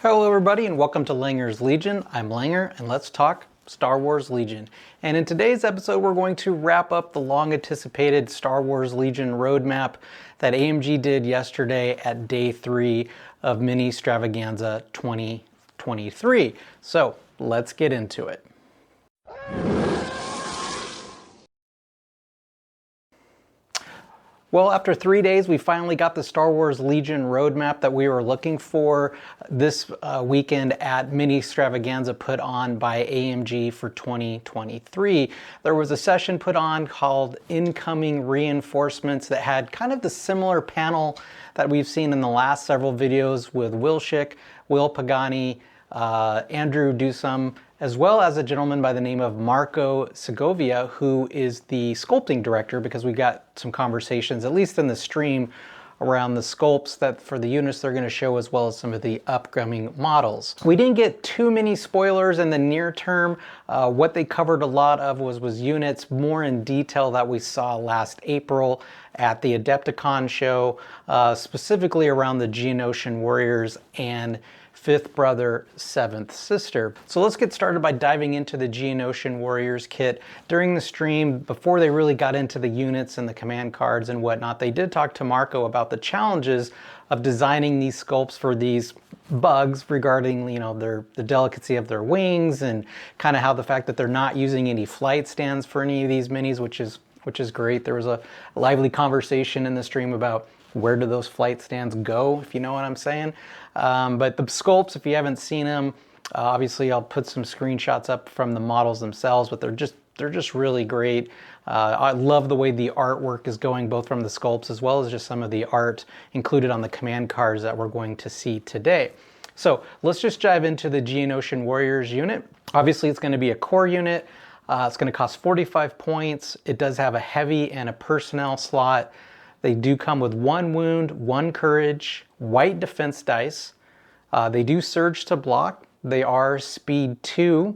Hello everybody and welcome to Langer's Legion. I'm Langer and let's talk Star Wars Legion. And in today's episode we're going to wrap up the long anticipated Star Wars Legion roadmap that AMG did yesterday at day 3 of Ministravaganza 2023. So let's get into it. Well, after 3 days, we finally got the Star Wars Legion roadmap that we were looking for this weekend at Ministravaganza put on by AMG for 2023. There was a session put on called Incoming Reinforcements that had kind of the similar panel that we've seen in the last several videos with Will Schick, Will Pagani, Andrew Dusum, as well as a gentleman by the name of Marco Segovia, who is the sculpting director, because we got some conversations, at least in the stream, around the sculpts that for the units they're going to show, as well as some of the upcoming models. We didn't get too many spoilers in the near term. What they covered a lot of was units more in detail that we saw last April at the Adepticon show, specifically around the Geonosian Warriors and Fifth Brother, Seventh Sister. So let's get started by diving into the Geonosian Warriors kit. During the stream, before they really got into the units and the command cards and whatnot, they did talk to Marco about the challenges of designing these sculpts for these bugs regarding, the delicacy of their wings and kind of how the fact that they're not using any flight stands for any of these minis, which is great. There was a lively conversation in the stream about where do those flight stands go, if you know what I'm saying. But the sculpts, if you haven't seen them, obviously I'll put some screenshots up from the models themselves, but they're just really great. I love the way the artwork is going, both from the sculpts as well as just some of the art included on the command cards that we're going to see today. So let's just dive into the Geonosian Warriors unit. Obviously it's going to be a core unit. It's going to cost 45 points. It does have a heavy and a personnel slot. They do come with 1 wound, 1 courage, white defense dice. They do surge to block. They are speed 2,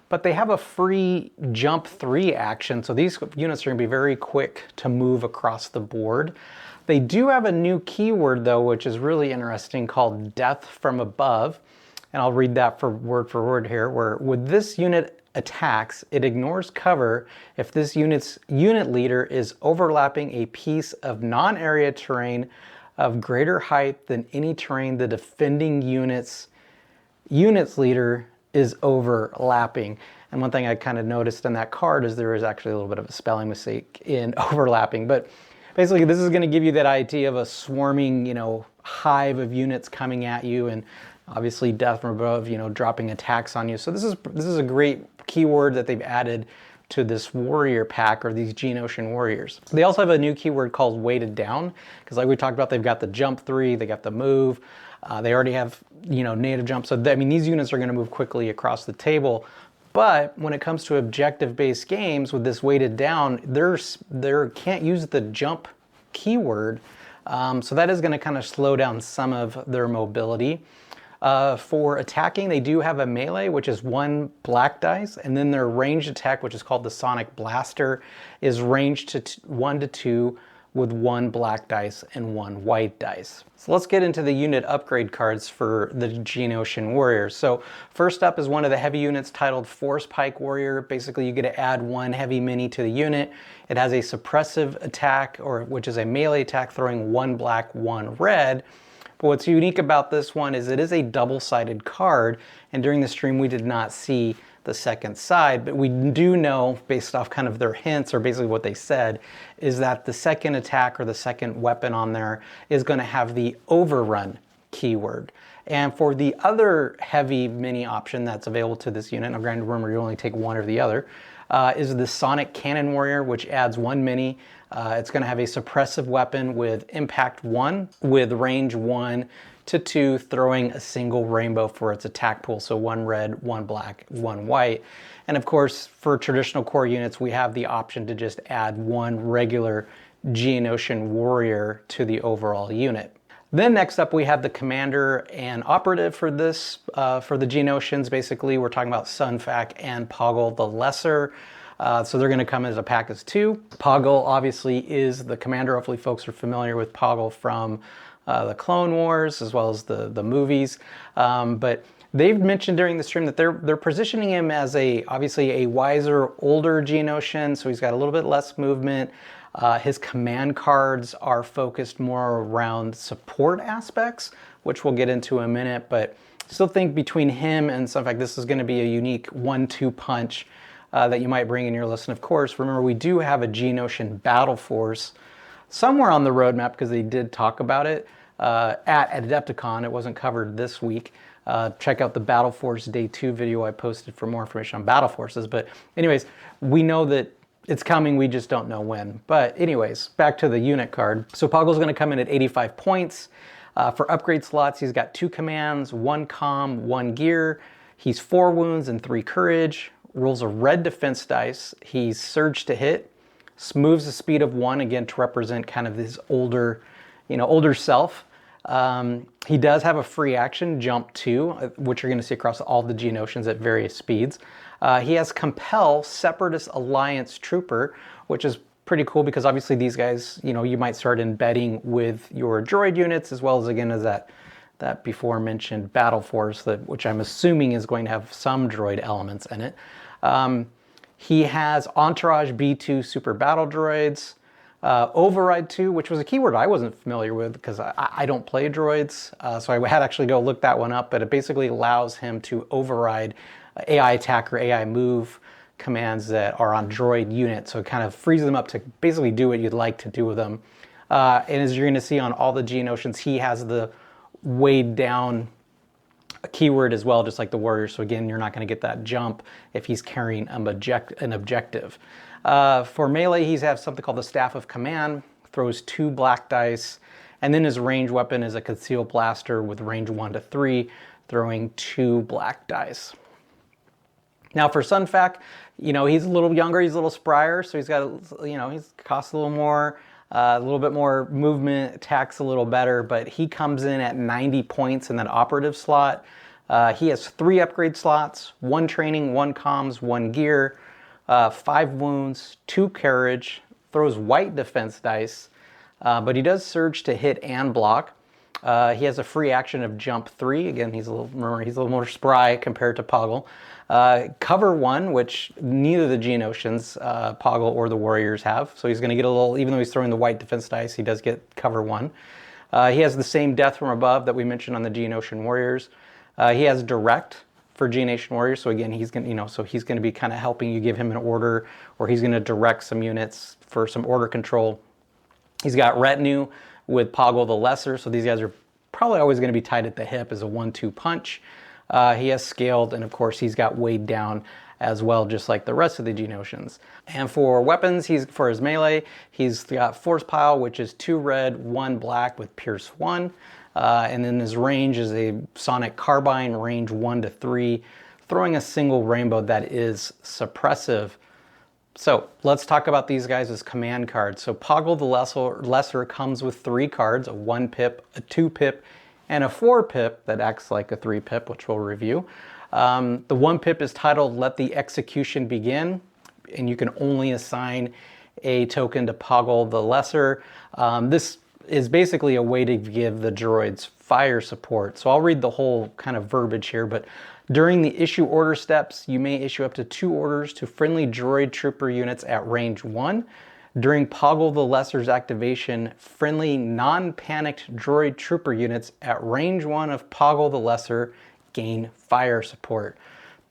but they have a free jump 3 action. So these units are going to be very quick to move across the board. They do have a new keyword though, which is really interesting, called Death from Above. And I'll read that for word here, where with this unit attacks, it ignores cover if this unit's unit leader is overlapping a piece of non-area terrain of greater height than any terrain the defending unit's leader is overlapping. And one thing I kind of noticed in that card is there is actually a little bit of a spelling mistake in overlapping. But basically this is going to give you that idea of a swarming, hive of units coming at you, and obviously death from above, dropping attacks on you. So this is a great keyword that they've added to this warrior pack, or these Geonosian Warriors. They also have a new keyword called weighted down, because like we talked about, they've got the jump 3, they got the move, they already have, native jump. So these units are going to move quickly across the table. But when it comes to objective-based games with this weighted down, they can't use the jump keyword. So that is going to kind of slow down some of their mobility. For attacking, they do have a melee, which is 1 black dice, and then their ranged attack, which is called the Sonic Blaster, is ranged to 1 to 2 with 1 black dice and 1 white dice. So let's get into the unit upgrade cards for the Geonosian Warriors. So first up is one of the heavy units titled Force Pike Warrior. Basically, you get to add 1 heavy mini to the unit. It has a suppressive attack, which is a melee attack, throwing 1 black, 1 red. But what's unique about this one is it is a double-sided card, and during the stream we did not see the second side, but we do know, based off kind of their hints, or basically what they said, is that the second attack or the second weapon on there is going to have the overrun keyword. And for the other heavy mini option that's available to this unit, now granted, remember you only take 1 or the other, is the Sonic Cannon Warrior, which adds 1 mini. It's going to have a suppressive weapon with impact 1, with range 1 to 2, throwing a single rainbow for its attack pool. So 1 red, 1 black, 1 white. And of course, for traditional core units, we have the option to just add 1 regular Geonosian Warrior to the overall unit. Then next up we have the commander and operative for this, for the Geonosians. Basically, we're talking about Sun Fac and Poggle the Lesser. So they're going to come as a pack as 2. Poggle obviously is the commander. Hopefully folks are familiar with Poggle from the Clone Wars, as well as the movies. But they've mentioned during the stream that they're positioning him as obviously a wiser, older Geonosian, so he's got a little bit less movement. His command cards are focused more around support aspects, which we'll get into in a minute, but still think between him and Sun Fac, this is going to be a unique 1-2 punch that you might bring in your list. And of course, remember, we do have a Geonosian battle force somewhere on the roadmap, because they did talk about it at Adepticon. It wasn't covered this week. Check out the Battle Force Day 2 video I posted for more information on battle forces. But anyways, we know that it's coming, we just don't know when. But anyways, back to the unit card. So Poggle's going to come in at 85 points. For upgrade slots, he's got 2 commands, 1 comm, 1 gear. He's 4 wounds and 3 courage. Rolls a red defense dice. He's surge to hit. Moves a speed of 1, again, to represent kind of his older self. He does have a free action, jump 2, which you're going to see across all the Geonosians at various speeds. He has Compel, Separatist Alliance Trooper, which is pretty cool because obviously these guys, you might start embedding with your droid units, as well as, again, as that before mentioned battle force, which I'm assuming is going to have some droid elements in it. He has Entourage B2 Super Battle Droids, Override 2, which was a keyword I wasn't familiar with because I don't play droids, so I had to actually go look that one up, but it basically allows him to override AI attack or AI move commands that are on droid units, so it kind of frees them up to basically do what you'd like to do with them. And as you're going to see on all the Geonosians, he has the weighed down keyword as well, just like the Warriors. So again, you're not going to get that jump if he's carrying an objective. For melee, he has something called the Staff of Command, throws 2 black dice, and then his range weapon is a concealed blaster with range 1 to 3, throwing 2 black dice. Now for Sun Fac, he's a little younger, he's a little sprier, so he's got, he's costs a little more, a little bit more movement, attacks a little better, but he comes in at 90 points in that operative slot. He has 3 upgrade slots, 1 training, 1 comms, 1 gear, 5 wounds, 2 courage, throws white defense dice, but he does surge to hit and block. He has a free action of jump 3. Again, he's a little more spry compared to Poggle. Cover 1, which neither the Geonosians, Poggle or the Warriors have. So he's going to get a little, even though he's throwing the white defense dice, he does get cover 1. He has the same death from above that we mentioned on the Geonosian Warriors. He has direct for Geonosian Warriors. So again, he's going to be kind of helping you give him an order, or he's going to direct some units for some order control. He's got retinue with Poggle the Lesser. So these guys are probably always going to be tied at the hip as a 1-2 punch. He has scaled, and of course he's got weighed down as well, just like the rest of the Geonosians. And for weapons, for his melee, he's got Force Pile, which is 2 red, 1 black with Pierce 1. And then his range is a Sonic Carbine, range 1 to 3, throwing a single rainbow that is suppressive. So let's talk about these guys as command cards. So Poggle the Lesser comes with 3 cards, a 1 pip, a 2 pip, and a 4 pip that acts like a 3 pip, which we'll review. The 1 pip is titled Let the Execution Begin, and you can only assign a token to Poggle the Lesser. This is basically a way to give the droids fire support. So I'll read the whole kind of verbiage here, but during the issue order steps, you may issue up to 2 orders to friendly droid trooper units at range 1. During Poggle the Lesser's activation, friendly non-panicked droid trooper units at range 1 of Poggle the Lesser gain fire support.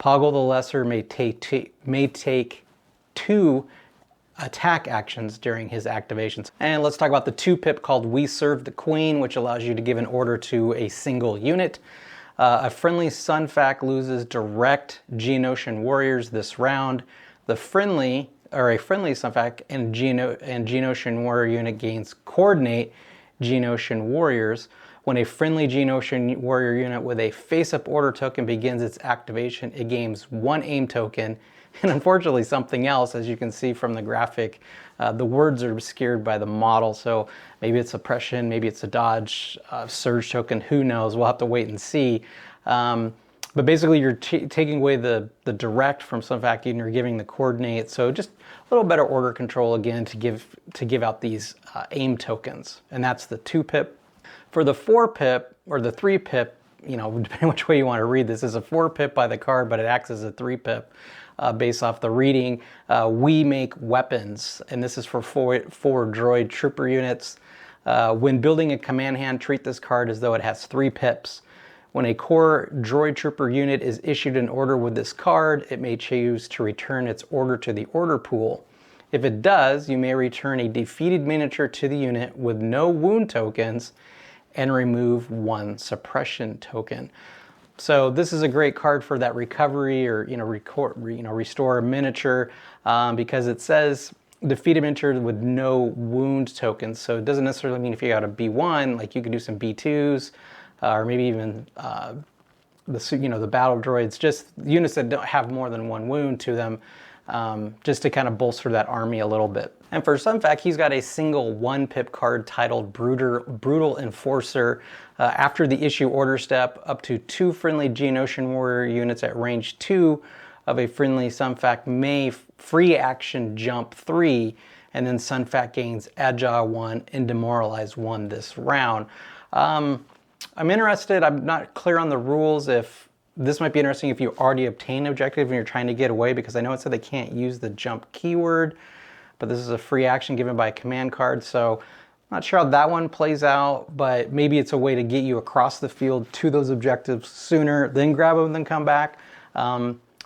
Poggle the Lesser may take 2 attack actions during his activations. And let's talk about the 2 pip called We Serve the Queen, which allows you to give an order to a single unit. A friendly Sun Fac loses direct Geonosian Warriors this round. A friendly Sun Fac and Geonosian Warrior unit gains Coordinate Geonosian Warriors. When a friendly Geonosian Warrior unit with a face-up order token begins its activation, it gains 1 aim token. And unfortunately something else, as you can see from the graphic, the words are obscured by the model, so maybe it's suppression, maybe it's a dodge, surge token, who knows, we'll have to wait and see. But basically you're taking away the direct from Sun Fac and you're giving the coordinate, so just a little better order control again to give out these aim tokens, and that's the 2 pip. For the 4 pip or the 3 pip, you know, depending which way you want to read this, is a 4 pip by the card, but it acts as a 3 pip based off the reading. We make weapons, and this is for four droid trooper units. When building a command hand, treat this card as though it has 3 pips. When a core droid trooper unit is issued an order with this card, it may choose to return its order to the order pool. If it does, you may return a defeated miniature to the unit with no wound tokens and remove 1 suppression token. So this is a great card for that recovery or restore a miniature because it says defeat a miniature with no wound tokens. So it doesn't necessarily mean if you got a B1, like you could do some B2s or maybe even the battle droids, just units that don't have more than 1 wound to them, just to kind of bolster that army a little bit. And for Sun Fac, he's got a single 1 pip card titled Brutal Enforcer. After the issue order step, up to 2 friendly Geonosian Warrior units at range 2 of a friendly Sun Fac may free action jump 3, and then Sun Fac gains Agile 1 and Demoralize 1 this round. I'm interested, I'm not clear on the rules if this might be interesting if you already obtain objective and you're trying to get away, because I know it said they can't use the jump keyword, but this is a free action given by a command card, so I'm not sure how that one plays out, but maybe it's a way to get you across the field to those objectives sooner, then grab them, then come back.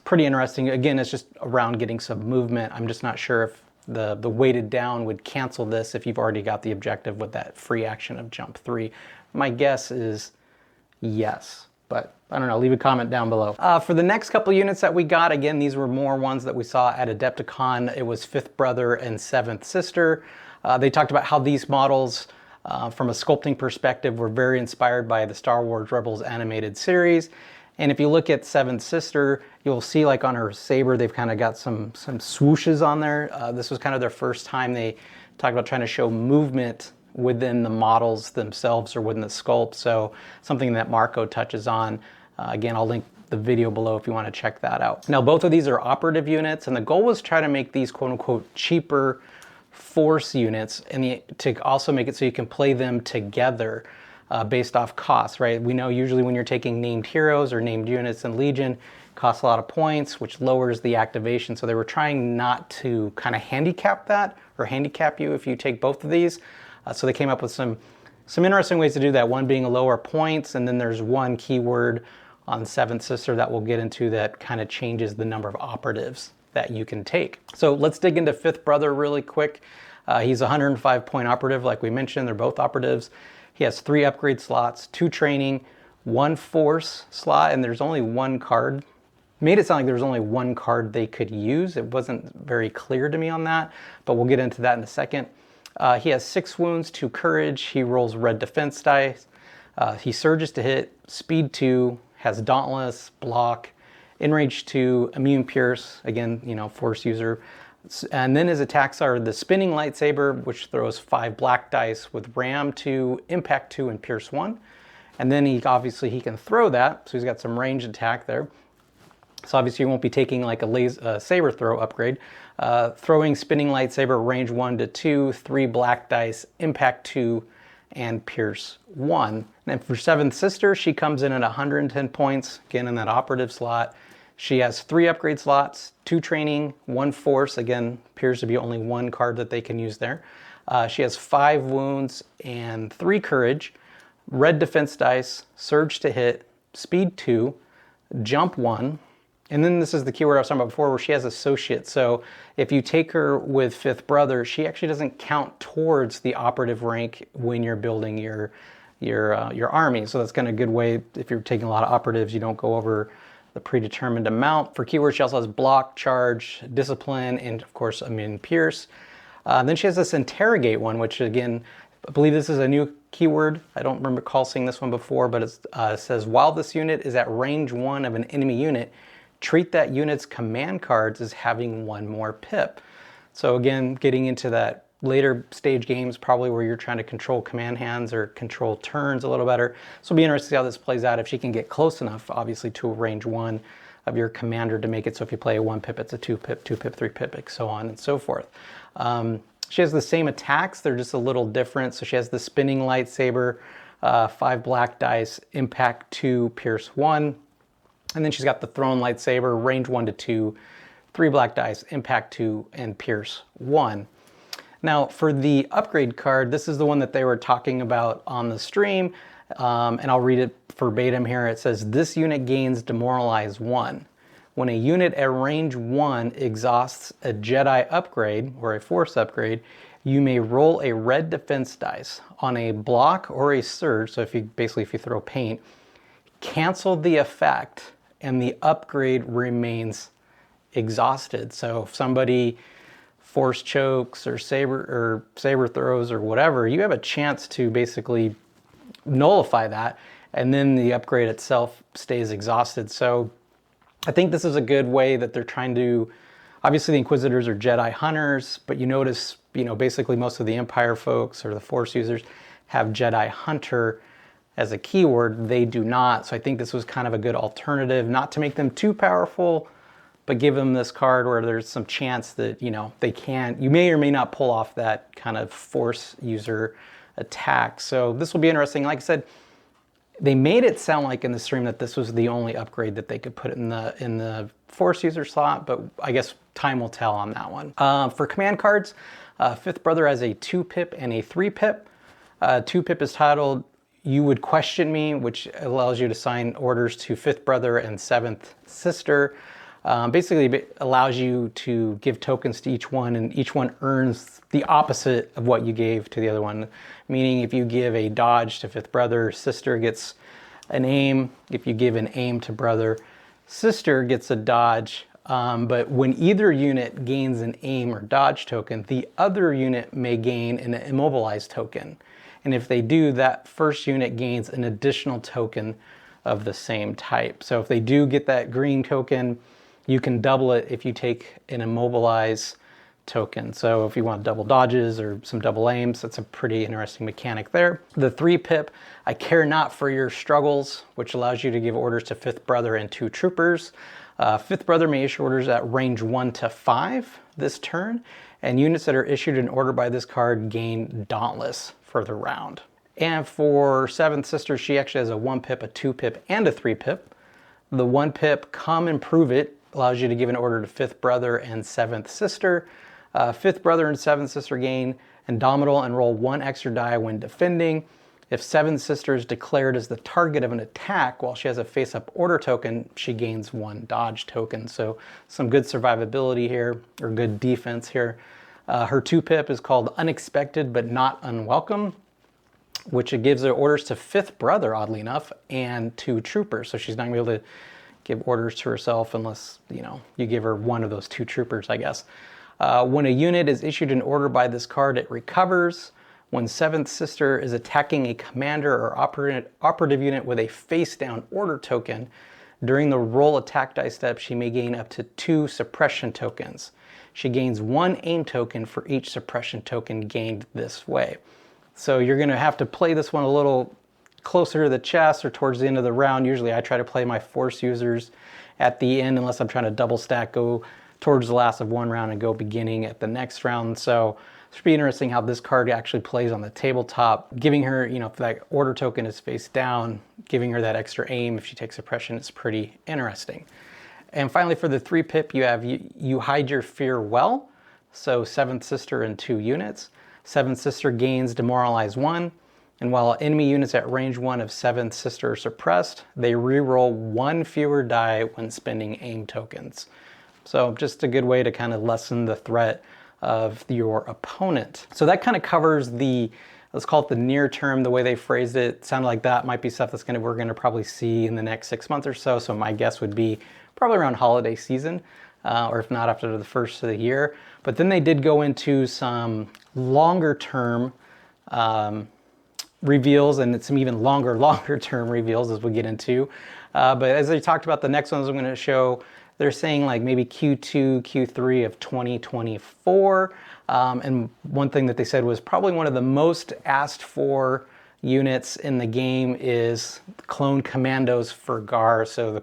Pretty interesting. Again, it's just around getting some movement. I'm just not sure if the weighted down would cancel this if you've already got the objective with that free action of jump 3. My guess is yes, but I don't know, leave a comment down below. For the next couple units that we got, again, these were more ones that we saw at Adepticon. It was 5th Brother and 7th Sister. They talked about how these models, from a sculpting perspective, were very inspired by the Star Wars Rebels animated series. And if you look at 7th Sister, you'll see like on her saber, they've kind of got some swooshes on there. This was kind of their first time they talked about trying to show movement within the models themselves or within the sculpt. So something that Marco touches on. Again, I'll link the video below if you want to check that out. Now, both of these are operative units, and the goal was to try to make these quote unquote cheaper force units and to also make it so you can play them together based off cost, right? We know usually when you're taking named heroes or named units in Legion, it costs a lot of points, which lowers the activation. So they were trying not to kind of handicap that or handicap you if you take both of these. So they came up with some interesting ways to do that. One being a lower points, and then there's one keyword on 7th Sister that we'll get into that kind of changes the number of operatives that you can take. So let's dig into 5th Brother really quick. He's a 105 point operative, like we mentioned. They're both operatives. He has 3 upgrade slots, 2 training, 1 force slot, and there's only 1 card. Made it sound like there was only 1 card they could use. It wasn't very clear to me on that, but we'll get into that in a second. He has 6 wounds, 2 courage. He rolls red defense dice. He surges to hit, speed 2, has dauntless, block, enrage 2, immune pierce, again, force user. And then his attacks are the spinning lightsaber, which throws 5 black dice with ram 2, impact 2, and pierce 1. And then he can throw that, so he's got some ranged attack there. So obviously you won't be taking like a saber throw upgrade. Throwing spinning lightsaber, range 1 to 2, 3 black dice, impact 2, and pierce 1. And then for 7th Sister, she comes in at 110 points, again in that operative slot. She has 3 upgrade slots, 2 training, 1 force, again, appears to be only 1 card that they can use there. She has 5 wounds and 3 courage, red defense dice, surge to hit, speed 2, jump 1, and then this is the keyword I was talking about before, where she has associate. So if you take her with 5th Brother, she actually doesn't count towards the operative rank when you're building your army. So that's kind of a good way, if you're taking a lot of operatives, you don't go over the predetermined amount. For keywords, she also has block, charge, discipline, and of course, immune pierce. Then she has this interrogate one, which again, I believe this is a new keyword. I don't recall seeing this one before, but it says, while this unit is at range 1 of an enemy unit, treat that unit's command cards as having 1 more pip. So again, getting into that later stage games, probably where you're trying to control command hands or control turns a little better. So it'll be interesting to see how this plays out if she can get close enough, obviously, to a range 1 of your commander to make it so if you play a 1 pip, it's a 2 pip, 2 pip, 3 pip, so on and so forth. She has the same attacks, they're just a little different. So she has the spinning lightsaber, 5 black dice, impact 2, pierce 1. And then she's got the thrown lightsaber, range 1 to 2, 3 black dice, impact 2, and pierce 1. Now for the upgrade card, this is the one that they were talking about on the stream, and I'll read it verbatim here. It says, this unit gains demoralize 1. When a unit at range 1 exhausts a Jedi upgrade or a Force upgrade, you may roll a red defense dice. On a block or a surge, so if you throw paint, cancel the effect and the upgrade remains exhausted. So if somebody force chokes or saber throws or whatever, you have a chance to basically nullify that, and then the upgrade itself stays exhausted. So I think this is a good way that they're trying to, obviously the Inquisitors are Jedi hunters, but you notice, basically most of the Empire folks or the Force users have Jedi hunter as a keyword. They do not. So I think this was kind of a good alternative, not to make them too powerful, but give them this card where there's some chance that, you may or may not pull off that kind of Force user attack. So this will be interesting. Like I said, they made it sound like in the stream that this was the only upgrade that they could put in the Force user slot, but I guess time will tell on that one. For command cards, Fifth Brother has a 2-pip and a 3-pip. 2-pip is titled You Would Question Me, which allows you to assign orders to Fifth Brother and 7th Sister. Basically, it allows you to give tokens to each one, and each one earns the opposite of what you gave to the other one. Meaning, if you give a dodge to Fifth Brother, Sister gets an aim. If you give an aim to Brother, Sister gets a dodge. But when either unit gains an aim or dodge token, the other unit may gain an immobilized token. And if they do, that first unit gains an additional token of the same type. So if they do get that green token, you can double it if you take an immobilize token. So if you want double dodges or some double aims, that's a pretty interesting mechanic there. The 3-pip, I care not for your struggles, which allows you to give orders to Fifth Brother and 2 troopers. Fifth Brother may issue orders at range 1 to 5 this turn, and units that are issued an order by this card gain Dauntless for the round. And for 7th Sister, she actually has a 1-pip, a 2-pip, and a 3-pip. The 1-pip, Come and Prove It, allows you to give an order to Fifth Brother and 7th Sister. Fifth Brother and 7th Sister gain Indomitable and roll 1 extra die when defending. If 7th Sister is declared as the target of an attack while she has a face-up order token, she gains 1 dodge token. So some good survivability here, or good defense here. Her 2-pip is called Unexpected But Not Unwelcome, which it gives her orders to Fifth Brother, oddly enough, and 2 troopers. So she's not going to be able to give orders to herself unless, you give her one of those 2 troopers, I guess. When a unit is issued an order by this card, it recovers. When 7th Sister is attacking a commander or operative unit with a face-down order token, during the roll attack dice step, she may gain up to 2 suppression tokens. She gains 1 aim token for each suppression token gained this way. So you're going to have to play this one a little closer to the chest or towards the end of the round. Usually I try to play my Force users at the end, unless I'm trying to double stack, go towards the last of one round and go beginning at the next round. So it should be interesting how this card actually plays on the tabletop, giving her, if that order token is face down, giving her that extra aim if she takes suppression. It's pretty interesting. And finally, for the 3-pip, you have you hide your fear well. So 7th Sister and 2 units. 7th Sister gains Demoralize 1. And while enemy units at range 1 of 7th Sister are suppressed, they reroll 1 fewer die when spending aim tokens. So just a good way to kind of lessen the threat of your opponent. So that kind of covers the, let's call it the near term, the way they phrased it. Sounded like that might be stuff that's we're going to probably see in the next 6 months or so. So my guess would be probably around holiday season, or if not after the first of the year. But then they did go into some longer term reveals, and some even longer term reveals as we get into. But as I talked about, the next ones I'm going to show, they're saying like maybe Q2, Q3 of 2024. And one thing that they said was probably one of the most asked for units in the game is clone commandos for GAR. So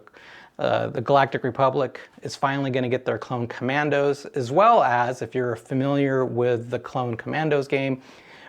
the Galactic Republic is finally going to get their clone commandos, as well as, if you're familiar with the clone commandos game,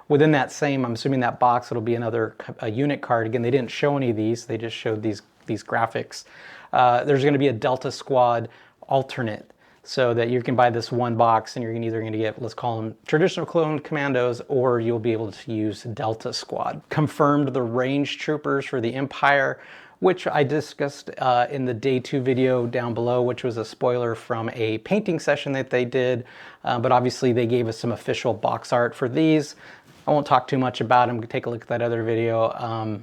within that same, I'm assuming that box, it'll be another unit card. Again, they didn't show any of these. They just showed these graphics. There's going to be a Delta Squad alternate, so that you can buy this one box and you're either going to get, let's call them traditional clone commandos, or you'll be able to use Delta Squad. Confirmed the range troopers for the Empire, which I discussed in the day 2 video down below, which was a spoiler from a painting session that they did. But obviously they gave us some official box art for these. I won't talk too much about them. Take a look at that other video.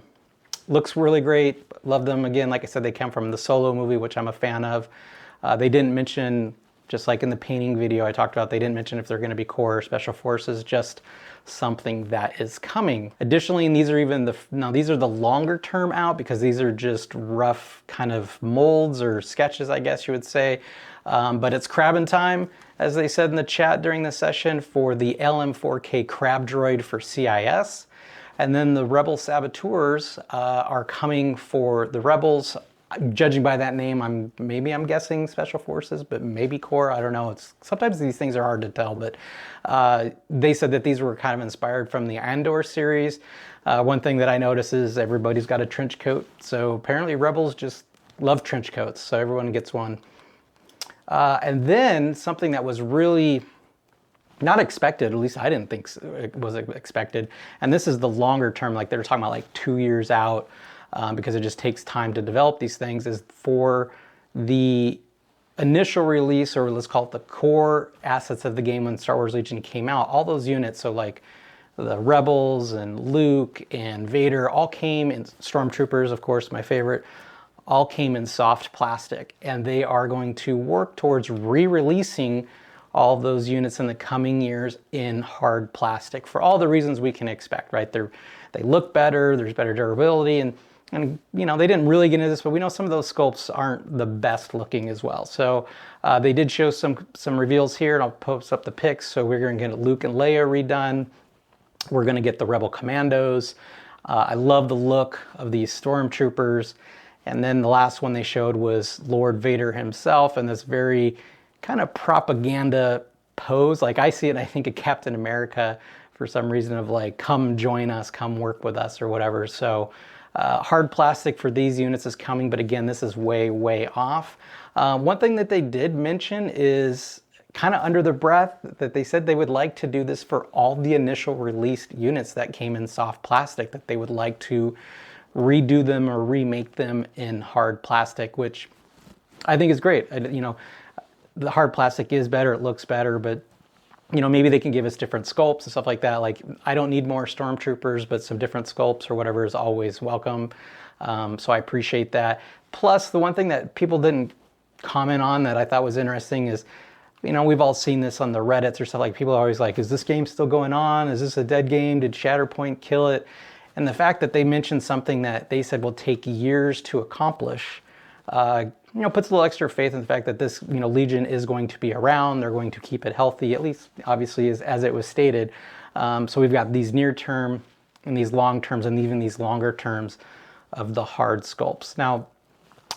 Looks really great. Love them. Again, like I said, they come from the Solo movie, which I'm a fan of. They didn't mention, just like in the painting video I talked about, they didn't mention if they're going to be core or special forces, just something that is coming. Additionally, and these are the longer term out, because these are just rough kind of molds or sketches, I guess you would say. But it's crabbing time, as they said in the chat during the session, for the LM4K crab droid for CIS. And then the Rebel Saboteurs are coming for the Rebels. Judging by that name, I'm guessing Special Forces, but maybe Core. I don't know. Sometimes these things are hard to tell, but they said that these were kind of inspired from the Andor series. One thing that I noticed is everybody's got a trench coat, so apparently Rebels just love trench coats, so everyone gets one. And then something that was really not expected, at least I didn't think it was expected, and this is the longer term, like they were talking about like 2 years out, because it just takes time to develop these things, is for the initial release, or let's call it the core assets of the game when Star Wars Legion came out. All those units, so like the Rebels and Luke and Vader, all came in, Stormtroopers, of course, my favorite, all came in soft plastic. And they are going to work towards re-releasing all of those units in the coming years in hard plastic for all the reasons we can expect, right? They look better, there's better durability, and you know, they didn't really get into this, but we know some of those sculpts aren't the best looking as well. So they did show some reveals here, and I'll post up the pics. So we're going to get Luke and Leia redone. We're going to get the Rebel Commandos. I love the look of these Stormtroopers. And then the last one they showed was Lord Vader himself, and this very kind of propaganda pose. Like I see it, I think of Captain America for some reason, of like, come join us, come work with us, or whatever. So hard plastic for these units is coming, but again, this is way, way off. One thing that they did mention is kind of under the breath that they said they would like to do this for all the initial released units that came in soft plastic, that they would like to redo them or remake them in hard plastic, which I think is great. You know, the hard plastic is better, it looks better, but you know, maybe they can give us different sculpts and stuff like that. Like, I don't need more Stormtroopers, but some different sculpts or whatever is always welcome. So I appreciate that. Plus, the one thing that people didn't comment on that I thought was interesting is, you know, we've all seen this on the Reddits or stuff, like people are always like, is this game still going on? Is this a dead game? Did Shatterpoint kill it? And the fact that they mentioned something that they said will take years to accomplish, you know, puts a little extra faith in the fact that this, you know, Legion is going to be around. They're going to keep it healthy, at least obviously as it was stated. So we've got these near term and these long terms, and even these longer terms of the hard sculpts. Now,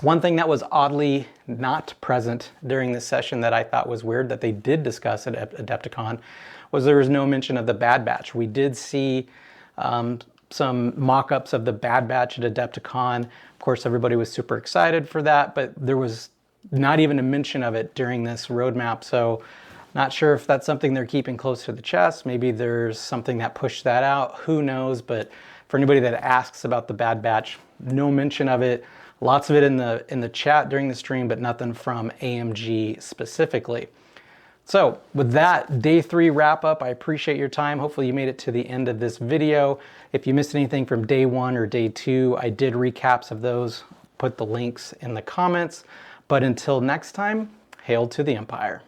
one thing that was oddly not present during this session that I thought was weird that they did discuss at Adepticon was there was no mention of the Bad Batch. We did see some mock-ups of the Bad Batch at Adepticon. Of course, everybody was super excited for that, but there was not even a mention of it during this roadmap. So not sure if that's something they're keeping close to the chest. Maybe there's something that pushed that out. Who knows? But for anybody that asks about the Bad Batch, no mention of it. Lots of it in the chat during the stream, but nothing from AMG specifically. So with that, day 3 wrap up, I appreciate your time. Hopefully you made it to the end of this video. If you missed anything from day 1 or day 2, I did recaps of those, put the links in the comments. But until next time, hail to the Empire.